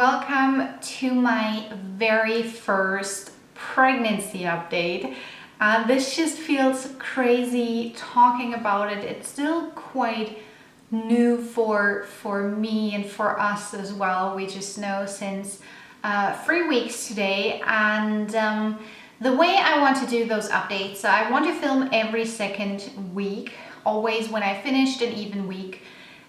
welcome to my very first pregnancy update. This just feels crazy talking about it. It's still quite new for me and for us as well. We just know since 3 weeks today, and the way I want to do those updates, I want to film every second week, always when I finished an even week.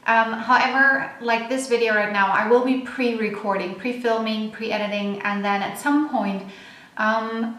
However, like this video right now, I will be pre-recording, pre-filming, pre-editing, and then at some point,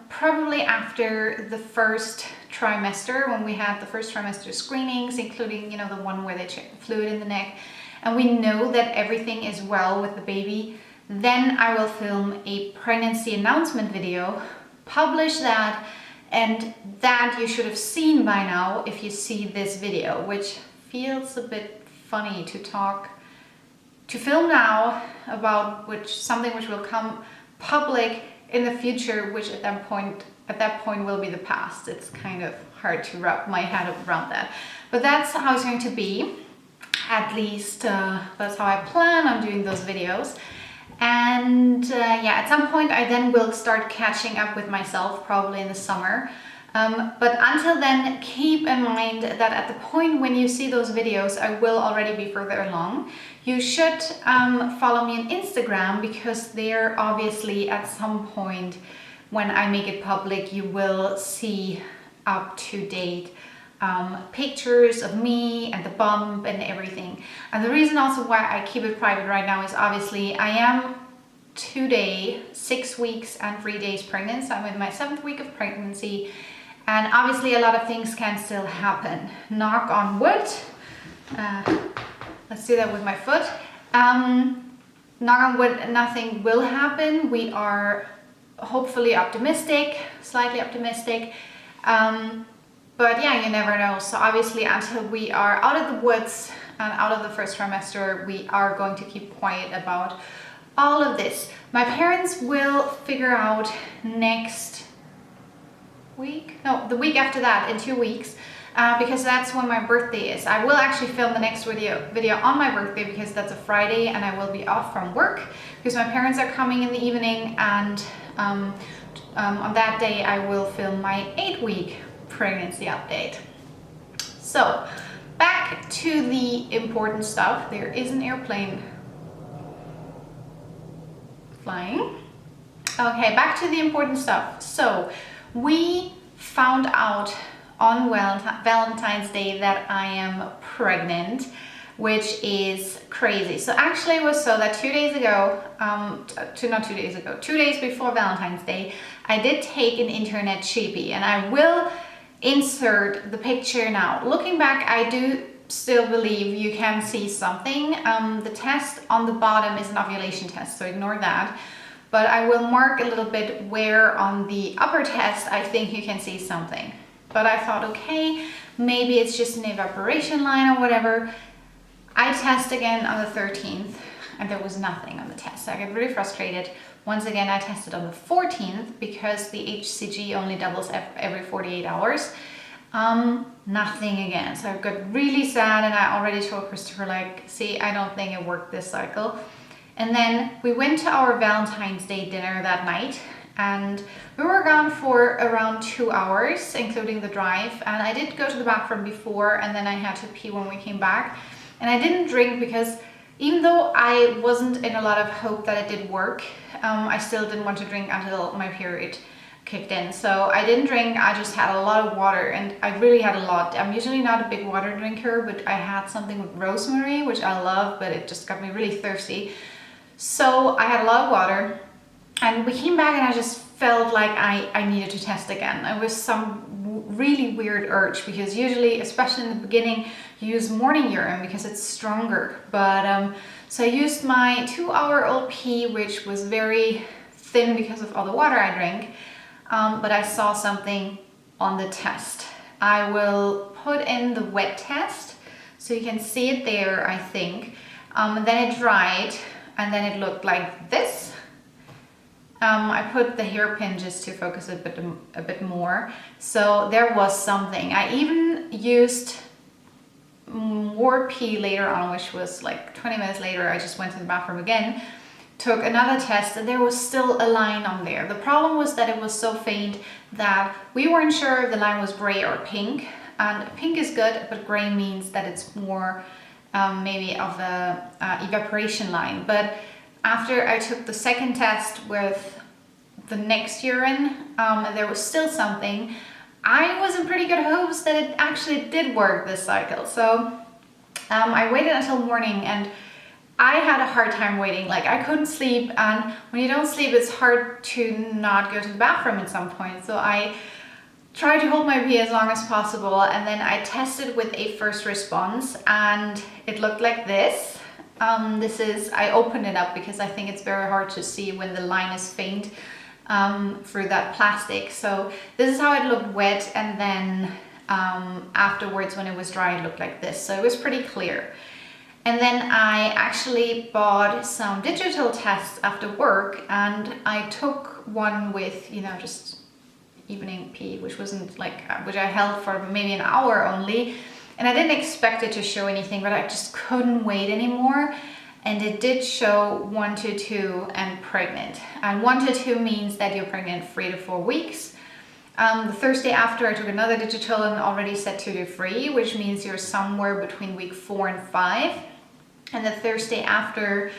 probably after the first trimester, when we had the first trimester screenings, including, you know, the one where they check fluid in the neck, and we know that everything is well with the baby, then I will film a pregnancy announcement video, publish that, and that you should have seen by now if you see this video, which feels a bit funny to film now about something which will come public in the future, which at that point will be the past. It's kind of hard to wrap my head around that, but that's how it's going to be. At least that's how I plan on doing those videos. And yeah, at some point I then will start catching up with myself, probably in the summer. But until then, keep in mind that at the point when you see those videos, I will already be further along. You should follow me on Instagram, because there obviously at some point when I make it public, you will see up-to-date pictures of me and the bump and everything. And the reason also why I keep it private right now is obviously I am today 6 weeks and 3 days pregnant. So I'm in my 7th week of pregnancy. And obviously a lot of things can still happen. Knock on wood. Let's do that with my foot. Knock on wood, nothing will happen. We are hopefully optimistic, slightly optimistic. But yeah, you never know. So obviously until we are out of the woods and out of the first trimester, we are going to keep quiet about all of this. My parents will figure out next week, no, the week after that, in 2 weeks, because that's when my birthday is. I will actually film the next video on my birthday, because that's a Friday and I will be off from work because my parents are coming in the evening, and on that day I will film my 8-week pregnancy update. So back to the important stuff. There is an airplane flying. Okay, back to the important stuff. So we found out on Valentine's Day that I am pregnant, which is crazy. So actually it was so that 2 days ago, 2 days before Valentine's Day, I did take an internet cheapie, and I will insert the picture now. Looking back, I do still believe you can see something. The test on the bottom is an ovulation test, so ignore that. But I will mark a little bit where on the upper test I think you can see something. But I thought, okay, maybe it's just an evaporation line or whatever. I test again on the 13th and there was nothing on the test. I got really frustrated. Once again, I tested on the 14th because the HCG only doubles every 48 hours. Nothing again. So I got really sad, and I already told Christopher, like, see, I don't think it worked this cycle. And then we went to our Valentine's Day dinner that night, and we were gone for around 2 hours, including the drive. And I did go to the bathroom before, and then I had to pee when we came back. And I didn't drink because even though I wasn't in a lot of hope that it did work, I still didn't want to drink until my period kicked in. So I didn't drink, I just had a lot of water, and I really had a lot. I'm usually not a big water drinker, but I had something with rosemary, which I love, but it just got me really thirsty. So I had a lot of water, and we came back and I just felt like I needed to test again. It was some really weird urge, because usually, especially in the beginning, you use morning urine because it's stronger. But so I used my 2-hour-old pee, which was very thin because of all the water I drank. But I saw something on the test. I will put in the wet test so you can see it there, I think. And then it dried, and then it looked like this. I put the hairpin just to focus a bit more. So there was something. I even used more pee later on, which was like 20 minutes later. I just went to the bathroom again took another test and there was still a line on there. The problem was that it was so faint that we weren't sure if the line was gray or pink. And pink is good, but gray means that it's more maybe of a evaporation line. But after I took the second test with the next urine, there was still something. I was in pretty good hopes that it actually did work this cycle. So I waited until morning, and I had a hard time waiting. Like, I couldn't sleep, and when you don't sleep, it's hard to not go to the bathroom at some point. So I tried to hold my pee as long as possible, and then I tested with a first response, and it looked like this. I opened it up because I think it's very hard to see when the line is faint through that plastic. So this is how it looked wet, and then afterwards when it was dry, it looked like this. So it was pretty clear. And then I actually bought some digital tests after work, and I took one with, you know, just evening pee, which wasn't like, which I held for maybe an hour only. And I didn't expect it to show anything, but I just couldn't wait anymore. And it did show 1 to 2 and pregnant. And 1 to 2 means that you're pregnant 3 to 4 weeks. The Thursday after, I took another digital and already said 2 to 3, which means you're somewhere between week 4 and 5. And the Thursday after,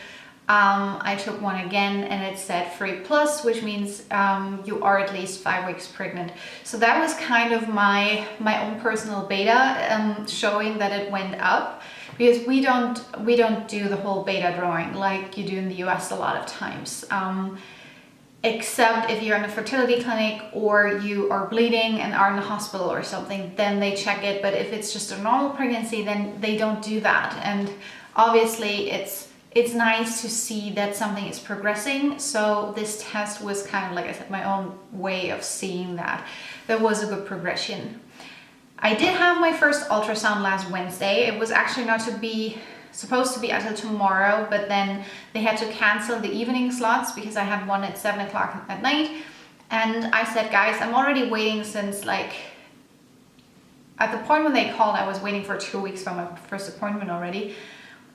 I took one again and it said 3+, which means you are at least 5 weeks pregnant. So that was kind of my own personal beta, showing that it went up, because we don't do the whole beta drawing like you do in the US a lot of times. Except if you're in a fertility clinic or you are bleeding and are in the hospital or something, then they check it. But if it's just a normal pregnancy, then they don't do that. And obviously it's nice to see that something is progressing. So this test was kind of, like I said, my own way of seeing that there was a good progression. I did have my first ultrasound last Wednesday. It was actually not supposed to be until tomorrow, but then they had to cancel the evening slots because I had one at 7 o'clock at night. And I said, guys, I'm already waiting since, like, at the point when they called, I was waiting for 2 weeks for my first appointment already.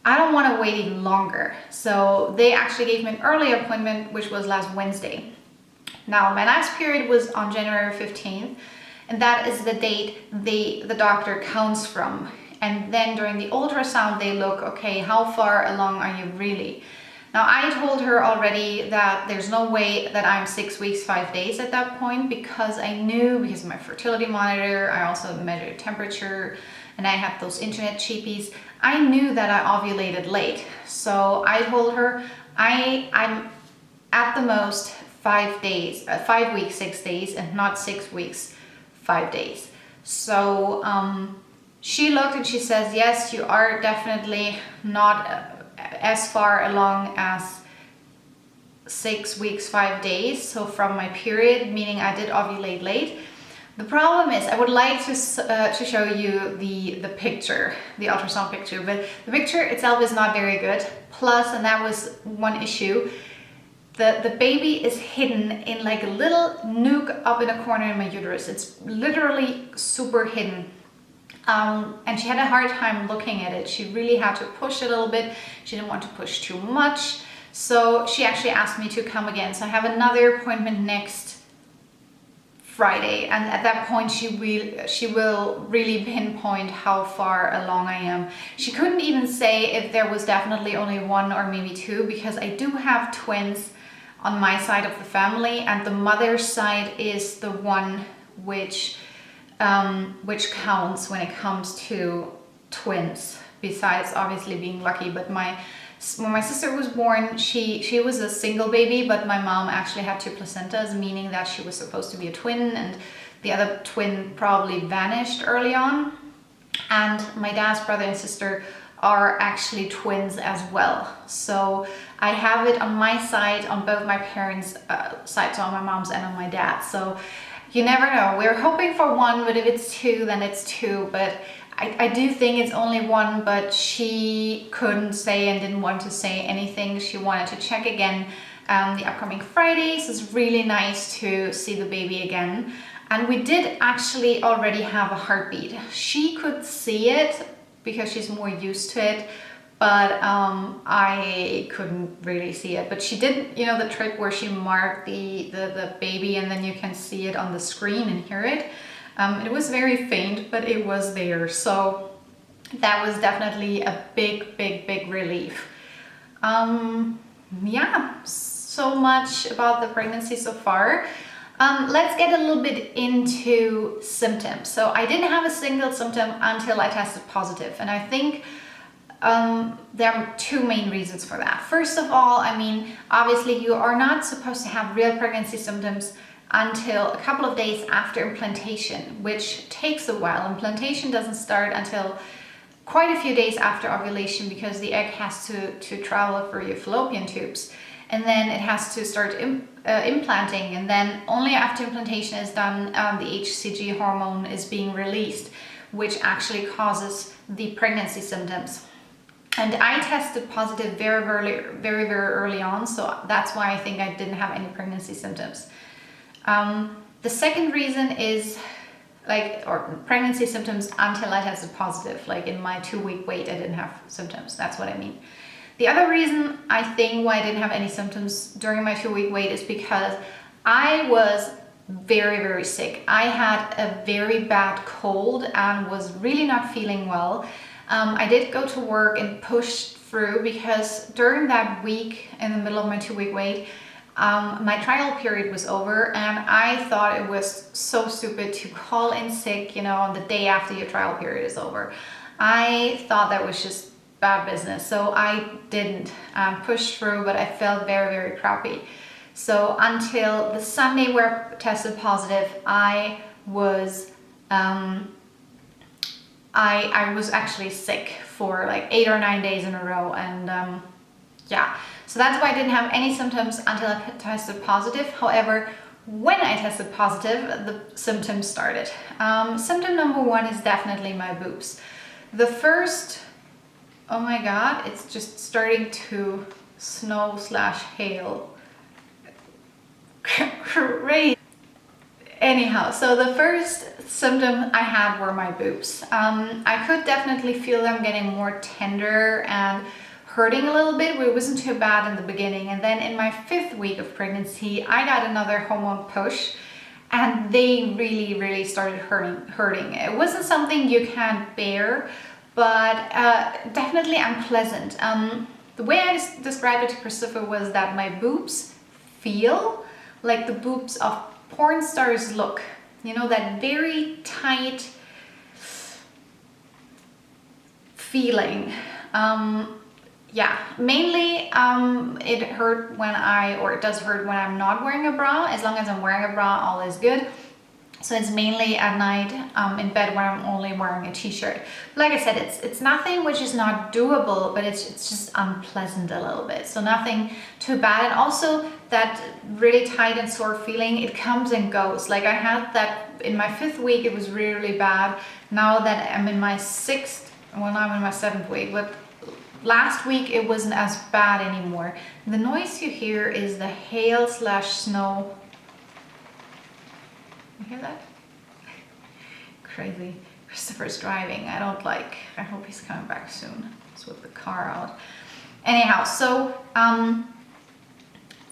I don't want to wait even longer. So they actually gave me an early appointment, which was last Wednesday. Now, my last period was on January 15th, and that is the date the doctor counts from. And then during the ultrasound, they look, okay, how far along are you really? Now, I told her already that there's no way that I'm 6 weeks, 5 days at that point, because I knew, because of my fertility monitor, I also measured temperature, and I had those internet cheapies. I knew that I ovulated late. So I told her I'm at the most 5 days, 5 weeks, 6 days, and not 6 weeks, 5 days. So she looked and she says, yes, you are definitely not as far along as 6 weeks, 5 days. So from my period, meaning I did ovulate late. The problem is, I would like to show you the picture, the ultrasound picture, but the picture itself is not very good. Plus, and that was one issue, the baby is hidden in like a little nook up in a corner in my uterus. It's literally super hidden. And she had a hard time looking at it. She really had to push a little bit. She didn't want to push too much. So she actually asked me to come again. So I have another appointment next Friday, and at that point she will really pinpoint how far along I am. She couldn't even say if there was definitely only 1 or maybe 2, because I do have twins on my side of the family, and the mother's side is the one which counts when it comes to twins, besides obviously being lucky. But when my sister was born, she was a single baby, but my mom actually had 2 placentas, meaning that she was supposed to be a twin, and the other twin probably vanished early on. And my dad's brother and sister are actually twins as well. So I have it on my side, on both my parents' sides, so on my mom's and on my dad's. So you never know. We're hoping for 1, but if it's 2, then it's 2. But I do think it's only 1, but she couldn't say and didn't want to say anything. She wanted to check again the upcoming Fridays. It's really nice to see the baby again. And we did actually already have a heartbeat. She could see it because she's more used to it, but I couldn't really see it. But she did, you know, the trick where she marked the baby and then you can see it on the screen and hear it. It was very faint, but it was there. So that was definitely a big relief. Yeah, so much about the pregnancy so far. Let's get a little bit into symptoms. So I didn't have a single symptom until I tested positive, and I think there are two main reasons for that. First of all, I mean, obviously you are not supposed to have real pregnancy symptoms until a couple of days after implantation, which takes a while. Implantation doesn't start until quite a few days after ovulation because the egg has to travel through your fallopian tubes, and then it has to start implanting, and then only after implantation is done, the HCG hormone is being released, which actually causes the pregnancy symptoms. And I tested positive very early on, so that's why I think I didn't have any pregnancy symptoms. The second reason is or pregnancy symptoms until I tested positive. Like in my 2-week wait, I didn't have symptoms. That's what I mean. The other reason I think why I didn't have any symptoms during my 2-week wait is because I was very sick. I had a very bad cold and was really not feeling well. I did go to work and push through because during that week in the middle of my 2-week wait, my trial period was over, and I thought it was so stupid to call in sick, you know, on the day after your trial period is over. I thought that was just bad business, so I didn't push through, but I felt very crappy. So until the Sunday where I tested positive, I was I was actually sick for like 8 or 9 days in a row, and yeah, so that's why I didn't have any symptoms until I tested positive. However, when I tested positive, the symptoms started. Symptom number 1 is definitely my boobs. The first, oh my god, it's just starting to snow/hail. Great. Anyhow, so the first symptom I had were my boobs. I could definitely feel them getting more tender and hurting a little bit. It wasn't too bad in the beginning, and then in my 5th week of pregnancy I got another hormone push and they really started hurting. It wasn't something you can bear, but definitely unpleasant. The way I described it to Christopher was that my boobs feel like the boobs of porn stars look, you know, that very tight feeling. Yeah, mainly it hurt when it does hurt when I'm not wearing a bra. As long as I'm wearing a bra, all is good. So it's mainly at night in bed when I'm only wearing a t-shirt. Like I said, it's nothing which is not doable, but it's just unpleasant a little bit. So nothing too bad. And also that really tight and sore feeling, it comes and goes. Like I had that in my 5th week, it was really bad. Now that I'm in my 6th, well, now I'm in my 7th week, but last week it wasn't as bad anymore. The noise you hear is the hail/snow. You hear that? Crazy. Christopher's driving. I hope he's coming back soon. Let's whip the car out. Anyhow, so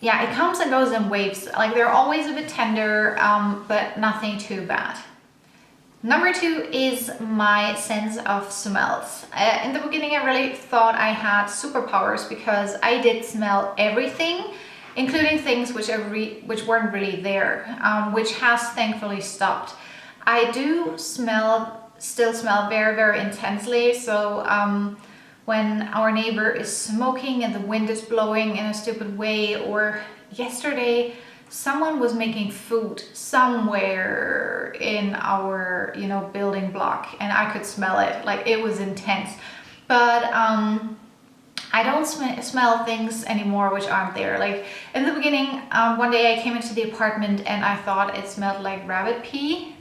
yeah, it comes and goes in waves. Like they're always a bit tender, but nothing too bad. Number 2 is my sense of smells. In the beginning, I really thought I had superpowers because I did smell everything, including things which weren't really there, which has thankfully stopped. I do still smell very intensely. So when our neighbor is smoking and the wind is blowing in a stupid way, or yesterday someone was making food somewhere in our, you know, building block, and I could smell it. Like it was intense. But I don't smell things anymore which aren't there. Like in the beginning, one day I came into the apartment and I thought it smelled like rabbit pee.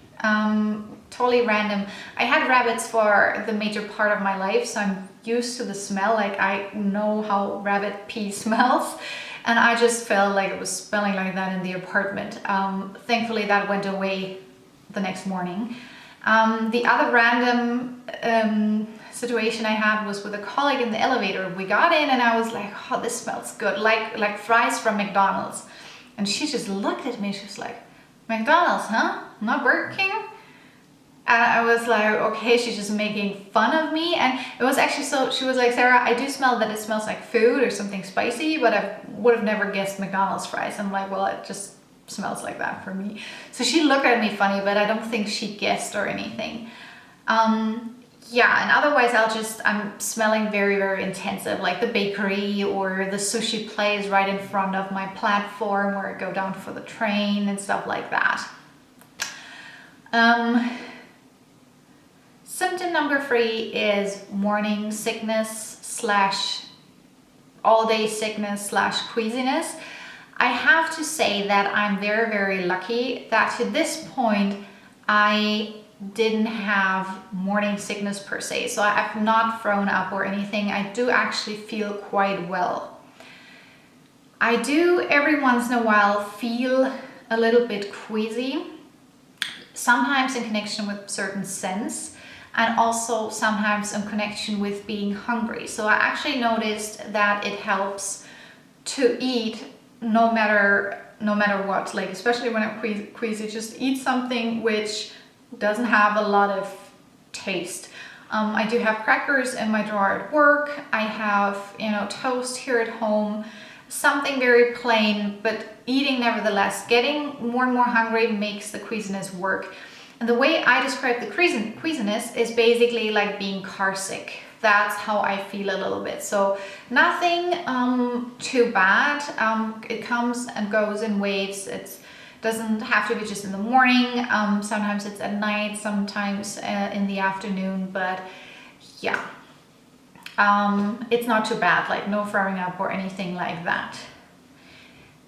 Totally random. I had rabbits for the major part of my life, so I'm used to the smell. Like I know how rabbit pee smells, and I just felt like it was smelling like that in the apartment. Thankfully that went away the next morning. The other random situation I had was with a colleague in the elevator. We got in and I was like, oh, this smells good, like fries from McDonald's. And she just looked at me, she was like, McDonald's, huh? Not Burger King? And I was like, okay, she's just making fun of me. And it was actually so, she was like, Sarah, I do smell that it smells like food or something spicy, but I would have never guessed McDonald's fries. I'm like, well, it just smells like that for me. So she looked at me funny, but I don't think she guessed or anything. Yeah, and otherwise I'm smelling very, very intensive, like the bakery or the sushi place right in front of my platform where I go down for the train and stuff like that. Symptom number 3 is morning sickness slash all day sickness slash queasiness. I have to say that I'm very, very lucky that to this point I didn't have morning sickness per se. So I've not thrown up or anything. I do actually feel quite well. I do every once in a while feel a little bit queasy, sometimes in connection with certain scents and also sometimes in connection with being hungry. So I actually noticed that it helps to eat no matter what, like especially when I'm queasy, just eat something which doesn't have a lot of taste. I do have crackers in my drawer at work. I have, toast here at home, something very plain, but eating nevertheless. Getting more and more hungry makes the queasiness work. And the way I describe the queasiness is basically like being car sick. That's how I feel a little bit. So nothing too bad. It comes and goes in waves. It doesn't have to be just in the morning. Sometimes it's at night, sometimes in the afternoon, but yeah. It's not too bad, like no throwing up or anything like that.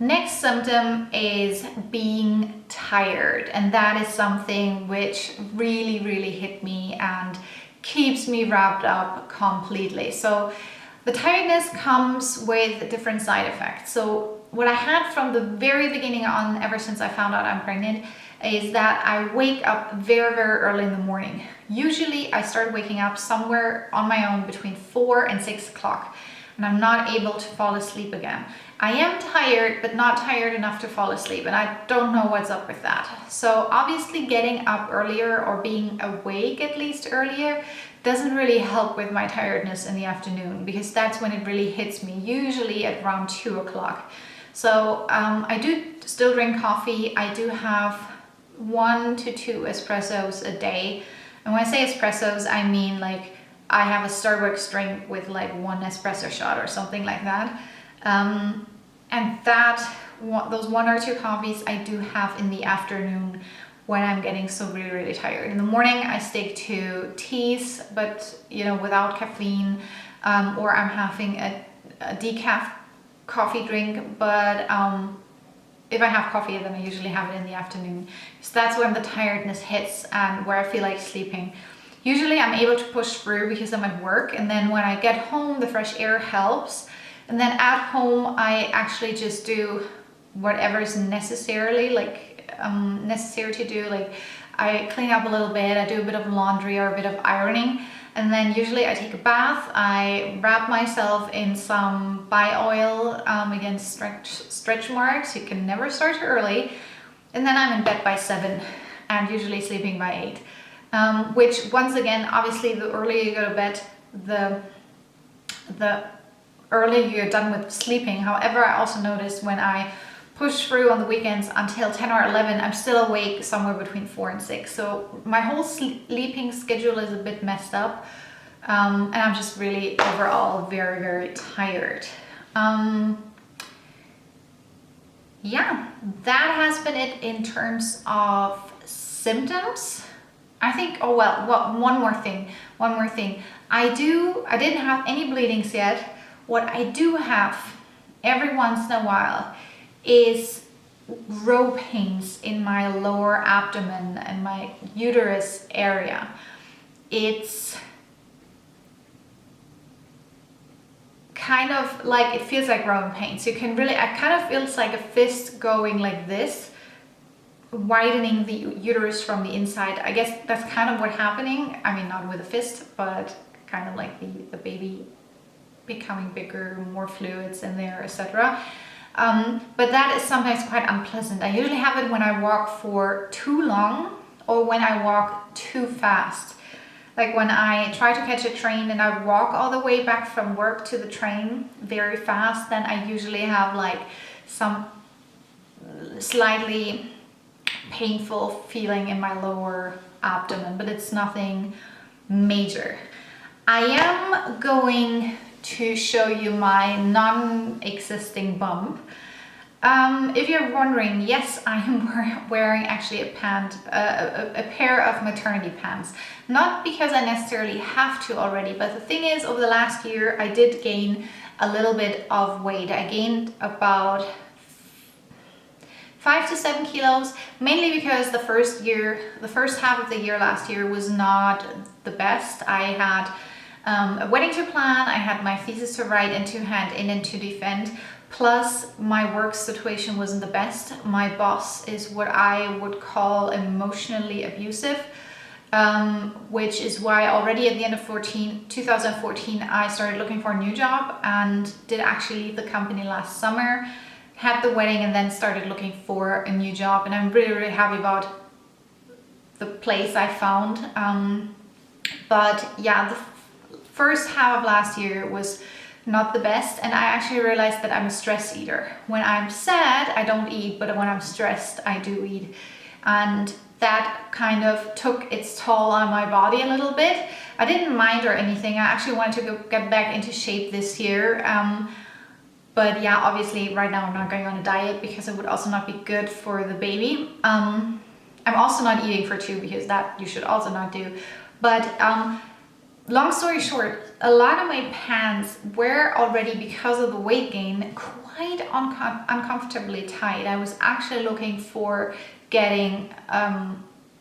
Next symptom is being tired, and that is something which really, really hit me and keeps me wrapped up completely. So the tiredness comes with different side effects. So what I had from the very beginning on, ever since I found out I'm pregnant, is that I wake up very, very early in the morning. Usually I start waking up somewhere on my own between 4 and 6 o'clock, and I'm not able to fall asleep again. I am tired, but not tired enough to fall asleep, and I don't know what's up with that. So obviously getting up earlier or being awake at least earlier doesn't really help with my tiredness in the afternoon, because that's when it really hits me, usually at around 2 o'clock. So I do still drink coffee. I do have 1 to 2 espressos a day. And when I say espressos, I mean like I have a Starbucks drink with like 1 espresso shot or something like that. And those 1 or 2 coffees I do have in the afternoon when I'm getting so really, really tired. In the morning, I stick to teas, but without caffeine, or I'm having a decaf coffee drink. But if I have coffee, then I usually have it in the afternoon. So that's when the tiredness hits and where I feel like sleeping. Usually I'm able to push through because I'm at work, and then when I get home, the fresh air helps. And then at home, I actually just do whatever is necessary to do. Like I clean up a little bit, I do a bit of laundry or a bit of ironing, and then usually I take a bath. I wrap myself in some bye oil against stretch marks. You can never start too early. And then I'm in bed by 7 and usually sleeping by 8. Which once again, obviously the earlier you go to bed, the earlier you're done with sleeping. However, I also noticed when I push through on the weekends until 10 or 11, I'm still awake somewhere between 4 and 6. So my whole sleeping schedule is a bit messed up. And I'm just really overall very, very tired. Yeah, that has been it in terms of symptoms. I think, one more thing. I didn't have any bleedings yet. What I do have every once in a while is row pains in my lower abdomen and my uterus area. It's kind of like, it feels like growing pains. You can really, it kind of feels like a fist going like this, widening the uterus from the inside. I guess that's kind of what's happening. I mean, not with a fist, but kind of like the baby becoming bigger, more fluids in there, etc. But that is sometimes quite unpleasant. I usually have it when I walk for too long or when I walk too fast. Like when I try to catch a train and I walk all the way back from work to the train very fast, then I usually have like some slightly painful feeling in my lower abdomen, but it's nothing major. I am going to show you my non-existing bump. If you're wondering, yes, I am wearing actually a pair of maternity pants. Not because I necessarily have to already, but the thing is, over the last year, I did gain a little bit of weight. I gained about 5 to 7 kilos, mainly because the first half of the year last year was not the best. I had a wedding to plan, I had my thesis to write and to hand in and to defend, plus my work situation wasn't the best. My boss is what I would call emotionally abusive, which is why already at the end of 2014 I started looking for a new job and did actually leave the company last summer, had the wedding, and then started looking for a new job. And I'm really, really happy about the place I found. But yeah, the first half of last year was not the best, and I actually realized that I'm a stress eater. When I'm sad, I don't eat, but when I'm stressed, I do eat. And that kind of took its toll on my body a little bit. I didn't mind or anything. I actually wanted to get back into shape this year. But yeah, obviously right now I'm not going on a diet because it would also not be good for the baby. I'm also not eating for two because that you should also not do. But long story short, a lot of my pants were already, because of the weight gain, quite uncomfortably tight. I was actually looking for getting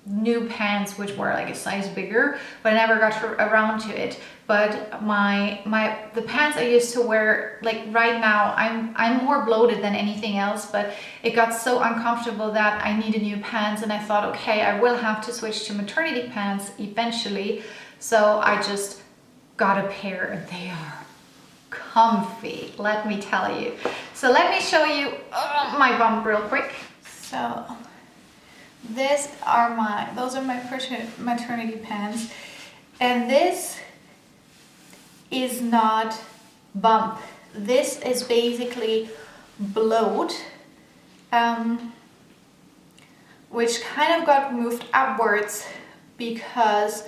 new pants which were like a size bigger, but I never got around to it. But the pants I used to wear, like right now, I'm more bloated than anything else, but it got so uncomfortable that I needed new pants, and I thought, okay, I will have to switch to maternity pants eventually. So I just got a pair, and they are comfy, let me tell you. So let me show you my bump real quick. So those are my maternity pants, and this is not bump. This is basically bloat, which kind of got moved upwards because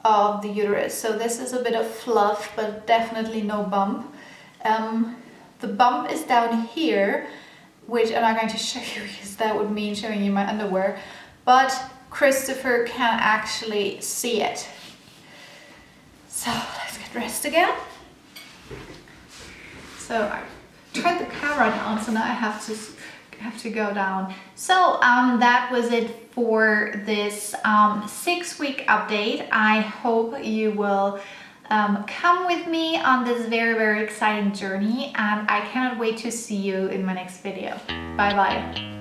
of the uterus. So this is a bit of fluff, but definitely no bump. The bump is down here, which I'm not going to show you because that would mean showing you my underwear, but Christopher can actually see it. So let's get dressed again. So I turned the camera down, so now I have to go down. So that was it for this 6-week update. I hope you will come with me on this very, very exciting journey, and I cannot wait to see you in my next video. Bye bye.